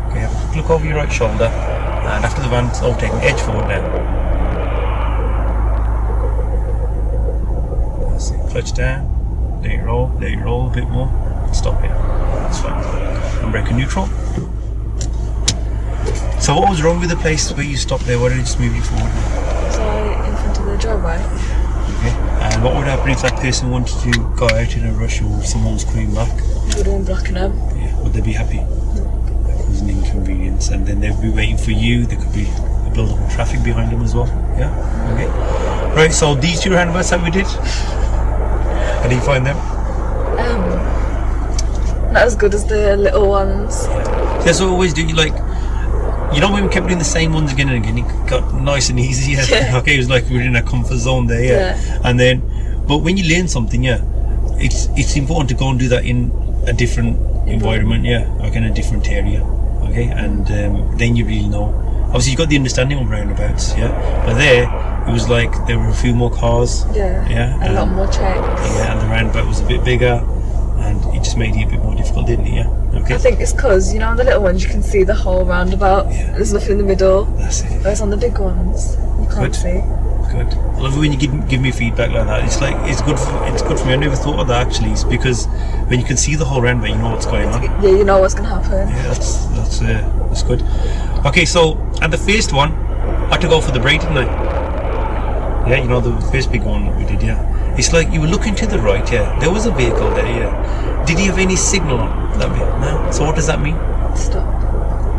Okay. Have a quick look over your right shoulder, and after the van's overtaken, edge forward now. That's it. Clutch down. Let it roll. Let it roll a bit more. Stop it. That's fine. And brake neutral. So what was wrong with the place where you stopped there? Why didn't it just move you forward? So in front of the driveway. Okay. And what would happen if that person wanted to go out in a rush or if someone was coming back? You would have been blocking them. Yeah. Would they be happy? That was an inconvenience. And then they'd be waiting for you. There could be a build up of traffic behind them as well. Yeah? Okay. Right, so these 2 roundabouts that we did, how do you find them? Not as good as the little ones. Yeah. That's what I always do. You know when we kept doing the same ones again and again, it got nice and easy. Yeah. Okay, it was like we were in a comfort zone there. Yeah. And then, but when you learn something, yeah, it's important to go and do that in a different environment. Yeah, like in a different area. Okay, and then you really know. Obviously, you got the understanding of roundabouts. Yeah, but there it was like there were a few more cars. Yeah. Yeah. A lot more checks. Yeah, and the roundabout was a bit bigger, and it just made it a bit more difficult, didn't it? Yeah. Okay. I think it's because, you know, on the little ones you can see the whole roundabout. Yeah. There's nothing in the middle. That's it. Whereas on the big ones, you can't see. Good. I love it when you give me feedback like that. It's like it's good for me. I never thought of that actually. It's because when you can see the whole roundabout, you know what's going on. Yeah, you know what's gonna happen. Yeah, that's good. Okay, so at the first one, I had to go for the brake, didn't I? Yeah, you know the first big one that we did. Yeah. It's like you were looking to the right. Yeah. There was a vehicle there. Yeah. Did he have any signal on that bit? No. So what does that mean? Stop.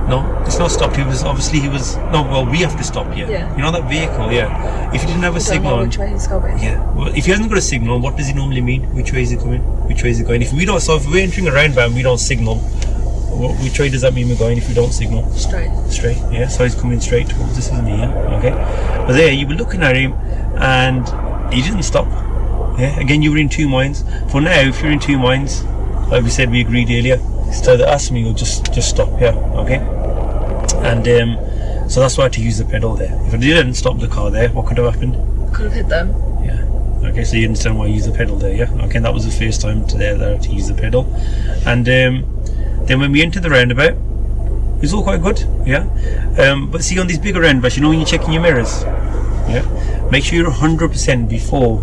No, it's not stopped. He was no. Well, we have to stop here. Yeah. You know that vehicle, yeah. If he didn't have a I don't signal know on, which way he's going. yeah. Well, if he hasn't got a signal, what does he normally mean? Which way is he coming? Which way is he going? If we're entering a roundabout and we don't signal, which way does that mean we're going? If we don't signal, Straight. Yeah. So he's coming straight towards us, isn't he? Yeah. Okay. But there, you were looking at him, and he didn't stop. Yeah. Again, you were in two minds. For now, if you're in two minds, like we said, we agreed earlier. So they asked me, just stop. Yeah. Okay. And so that's why I had to use the pedal there. If I didn't stop the car there, what could have happened? Could have hit them. Yeah. Okay, so you understand why I use the pedal there, yeah? Okay, that was the first time today that I had to use the pedal. And then when we entered the roundabout, it was all quite good, yeah? But see, on these bigger roundabouts, you know when you're checking your mirrors, yeah? Make sure you're 100% before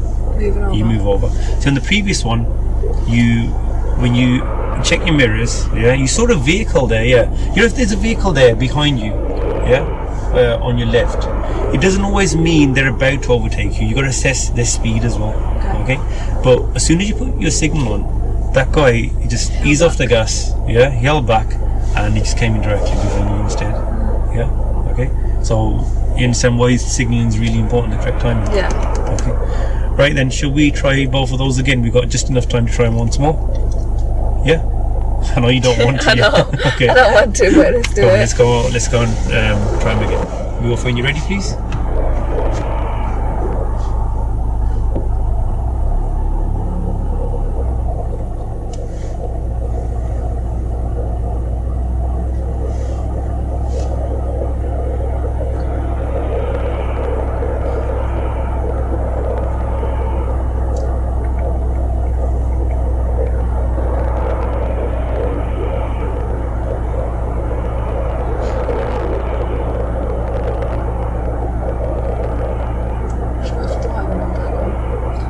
you move over. So on the previous one, when you check your mirrors, yeah, you saw a vehicle there, yeah. You know, if there's a vehicle there behind you, yeah, on your left, it doesn't always mean they're about to overtake you. You got to assess their speed as well. Okay. But as soon as you put your signal on, that guy, he just eased off the gas, yeah, he held back, and he just came in directly behind you instead. Yeah. Okay. So you understand why signalling is really important, the correct timing. Yeah. Okay. Right then, shall we try both of those again? We've got just enough time to try them once more. Yeah. I know you don't want to. I know. Okay. I don't want to, but let's do it. Let's go and try them again. We go when you're ready, please.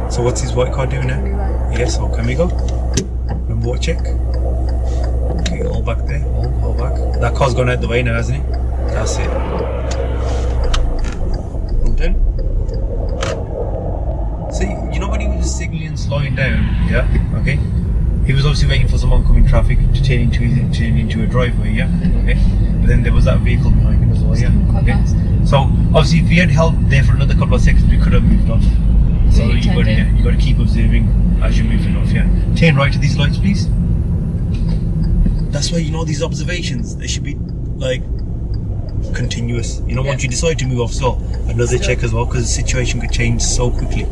So what's his white car doing now? Yes, so can we go? Remember what check? Okay, all back there, all back. That car's gone out the way now, hasn't it? That's it. Hold on. See, you know when he was just signalling and slowing down, yeah? Okay. He was obviously waiting for some oncoming traffic to turn into a driveway, yeah? Okay. But then there was that vehicle behind him as well, yeah? Okay. So obviously if we had held there for another couple of seconds, we could have moved off. So you got to keep observing as you're moving off, yeah. Turn right to these lights, please. That's why, you know, these observations, they should be like continuous. You know, once you decide to move off, so another check as well, because the situation could change so quickly.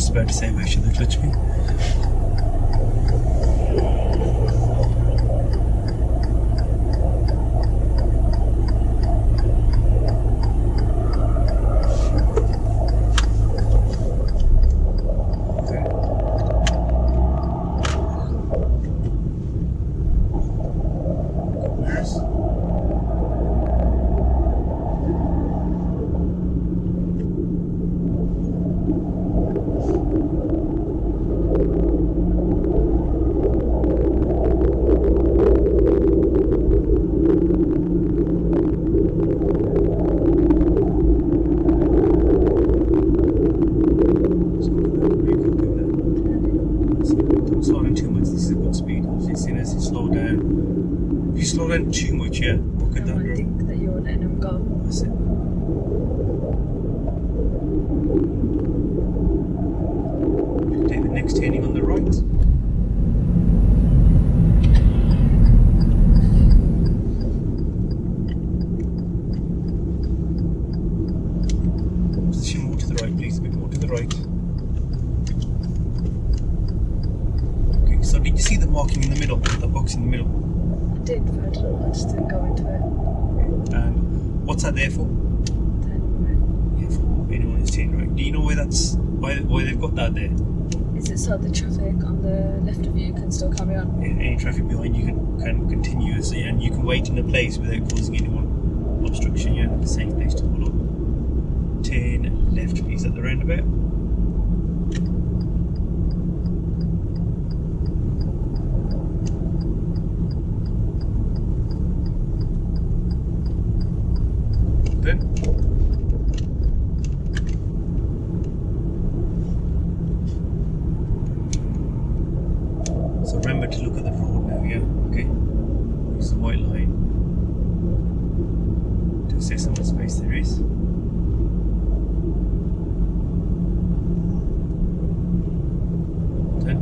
About to say, where should they clutch me? Slow down too much, yeah. Look at that, I think that you're letting him go. That's it. Take the next turning on the right. Position more to the right, please. A bit more to the right. Okay, so did you see the marking in the middle? The box in the middle? Did, but I don't know, I just didn't go into it. And what's that there for? Then, Yeah, for anyone who's turning right. Do you know why they've got that there? Is it so the traffic on the left of you can still carry on? Any traffic behind you can continue, so, and you can wait in a place without causing anyone obstruction. Yeah, a safe place to pull up. Turn left, please, at the roundabout. Then. So remember to look at the road now, yeah? Okay? Use the white line to assess how much space there is. Then.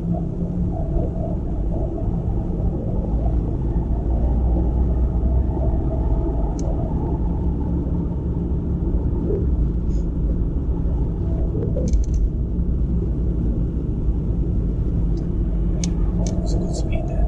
It's a good speed there.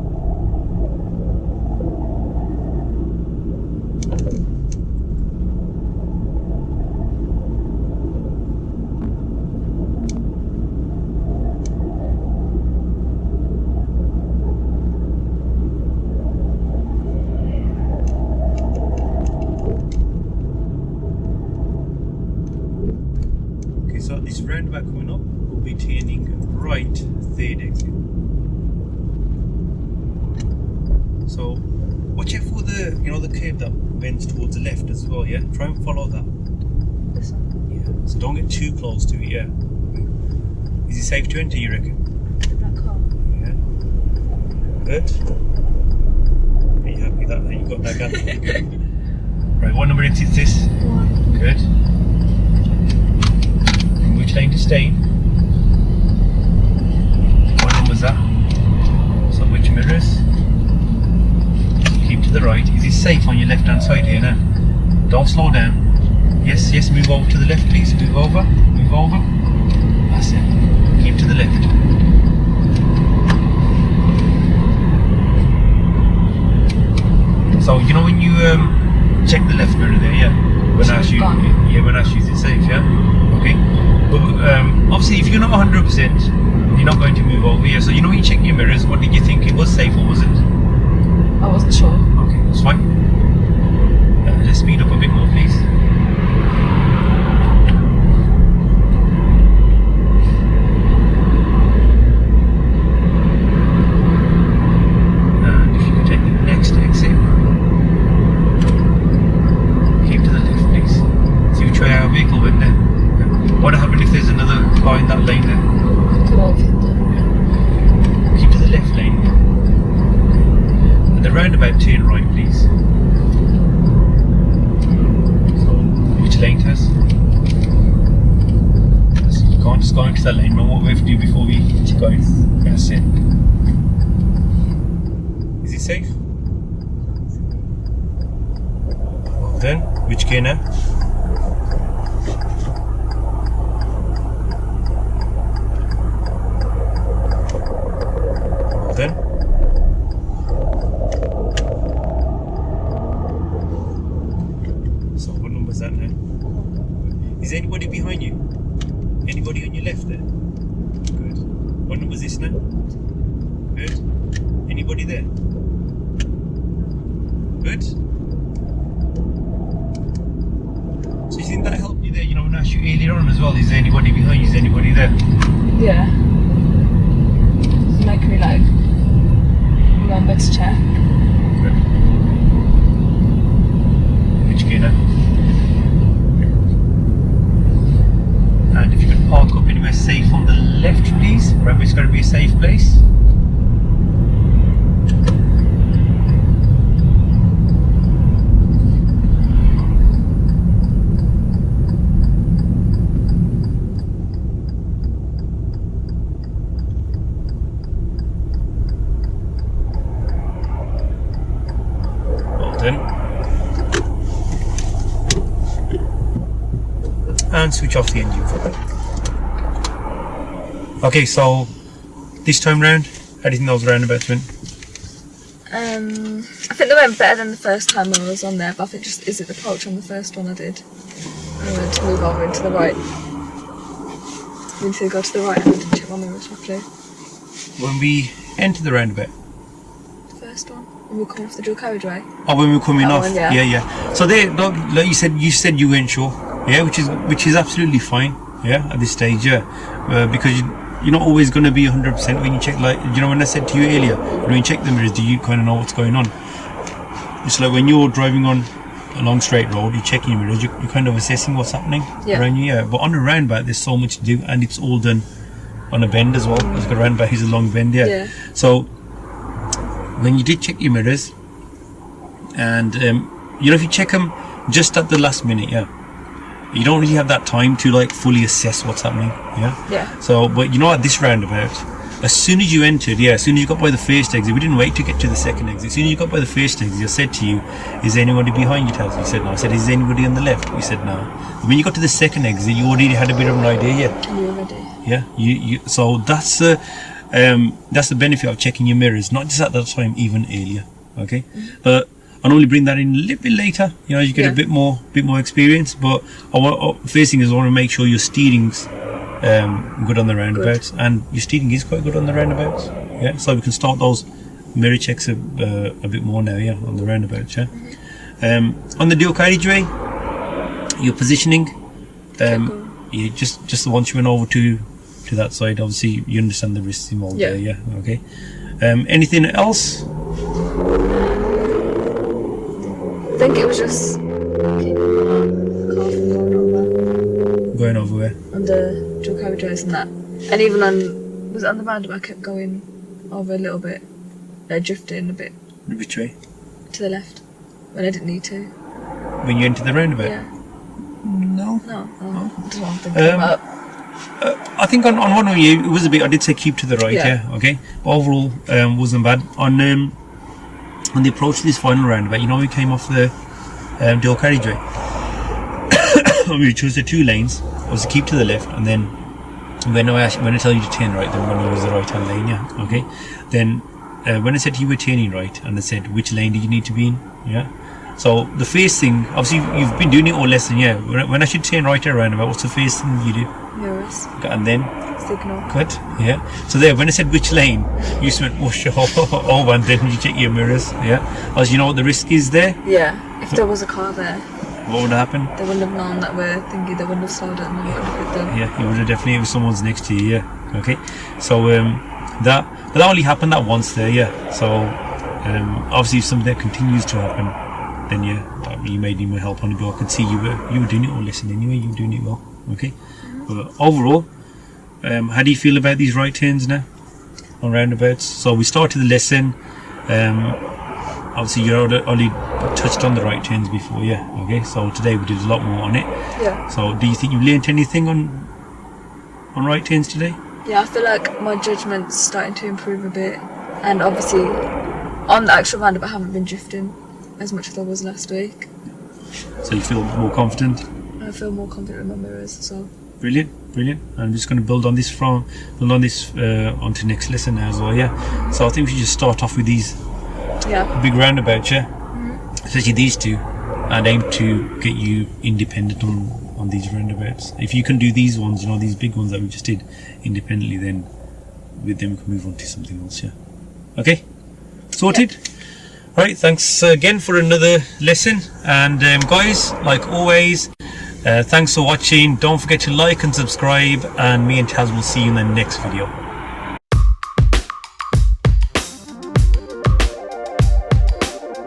Okay, so this roundabout coming up will be turning right, third exit. So watch out for the, you know, the curve that bends towards the left as well, yeah? Try and follow that. This one? Yeah. So don't get too close to it, yeah? Is it safe to enter, you reckon? The black car? Yeah. Good. Are you happy that you got that gap? Good. Right, what number exit is this? 1. Good. And which lane to stay in? What number's that? So which mirrors? Keep to the right. Is it safe on your left hand side here now? Don't slow down. Yes, yes, move over to the left please. Move over. Move over. That's it. Keep to the left. So you know when you check the left mirror there, yeah? When I ask you, yeah, when I ask you is it safe, yeah? Okay. But obviously if you're not 100%, you're not going to move over here. So you know when you check your mirrors, what did you think? It was safe or was it? I wasn't sure. Okay, that's fine. Let's speed up a bit more, please. And if you could take the next exit, keep to the left, please. See which way our vehicle went there. What happened if there's another car in that lane there? Could all fit there. Keep to the left lane. The roundabout turn right, please. So, which lane, Tazz? You can't just go into that lane. Remember what we have to do before we go in. That's it. Is it safe? Well then, which gear now? Well then. That now? Is anybody behind you? Anybody on your left there? Good. What number is this now? Good. Anybody there? Good. So you think that helped you there? You know, when I asked you earlier on as well, is there anybody behind you? Is anybody there? Yeah. It's making me like remember to check. Good. Which gear now? And if you could park up anywhere safe on the left, please. Remember, it's got to be a safe place. Well done. And switch off the engine for that. Okay, so this time round, how do you think those roundabouts went? I think they went better than the first time when I was on there, but I think just is it the approach on the first one I did. I wanted to move over into the right. I need to go to the right hand and check check my mirrors properly. When we enter the roundabout. The first one. When we come off the dual carriageway. Oh, when we're coming That off. one, yeah. Yeah. So there, like you said you weren't sure. Yeah, which is absolutely fine. Yeah, at this stage, because you're not always going to be 100% when you check. Like, you know, when I said to you earlier, when you check the mirrors, do you kind of know what's going on? It's like when you're driving on a long straight road, you're checking your mirrors, you're kind of assessing what's happening around you. Yeah, but on a roundabout, there's so much to do, and it's all done on a bend as well. It's got a roundabout, is a long bend. Yeah. So when you did check your mirrors, and you know, if you check them just at the last minute, you don't really have that time to like fully assess what's happening. Yeah. So, but you know, at this roundabout, as soon as you entered, as soon as you got by the first exit, we didn't wait to get to the second exit. As soon as you got by the first exit, I said to you, "Is there anybody behind you, Tazz?" You said no. I said, "Is there anybody on the left?" You said no. But when you got to the second exit, you already had a bit of an idea. You already. Yeah. You. So that's the benefit of checking your mirrors, not just at that time, even earlier. Okay. But I normally bring that in a little bit later. You know, you get a bit more experience. But first thing is I want to make sure your steering's good on the roundabouts, and your steering is quite good on the roundabouts. Yeah, so we can start those mirror checks a bit more now. Yeah, on the roundabouts. Yeah, on the dual carriageway, your positioning. Yeah, just once you went over to that side, obviously you understand the risks involved there. Yeah, okay. Anything else? I think it was just Going over where? on the dual carriageways and that, and even was it on the roundabout? I kept going over a little bit, drifting a bit Which way? to the left when I didn't need to. When you enter the roundabout? Yeah. No. No. That's what I'm thinking about. I think on one of you it was a bit. I did say keep to the right. Yeah. Okay. But overall, wasn't bad. On the approach to this final roundabout, you know, we came off the dual carriageway. We chose the two lanes. It was to keep to the left, and then when I tell you to turn right, then when it was the right hand lane. Yeah. Okay. Then when I said to you were turning right, and I said which lane do you need to be in? Yeah. So the first thing, obviously you've been doing it all lesson. Yeah. When I should turn right or roundabout, what's the first thing you do? Mirrors. And then Signal. good. Yeah. So there, when I said which lane, you just went whoosh over, and then you check your mirrors. Yeah. As you know what the risk is there. Yeah. If there was a car there, What would happen? they wouldn't have known that we're thinking. They wouldn't have slowed down and we would have hit them. Yeah, you would have definitely, if someone's next to you. Yeah. Okay. So that only happened that once there. Yeah. So obviously if something that continues to happen, then you may need my help on it. But I could see you were doing it all lesson anyway. You were doing it well. Okay. But overall, how do you feel about these right turns now on roundabouts? So we started the lesson. Obviously, you only touched on the right turns before, yeah. Okay, so today we did a lot more on it. Yeah. So, do you think you've learned anything on right turns today? Yeah, I feel like my judgment's starting to improve a bit, and obviously, on the actual roundabout, I haven't been drifting as much as I was last week. So you feel more confident? I feel more confident with my mirrors, so. Brilliant. I'm just going to build on this onto next lesson now as well, yeah. So I think we should just start off with these big roundabouts, yeah. Especially these two, and aim to get you independent on these roundabouts. If you can do these ones, you know, these big ones that we just did independently, then with them we can move on to something else, yeah. Okay, sorted. Right, thanks again for another lesson, and guys, like always, thanks for watching. Don't forget to like and subscribe, and me and Tazz will see you in the next video.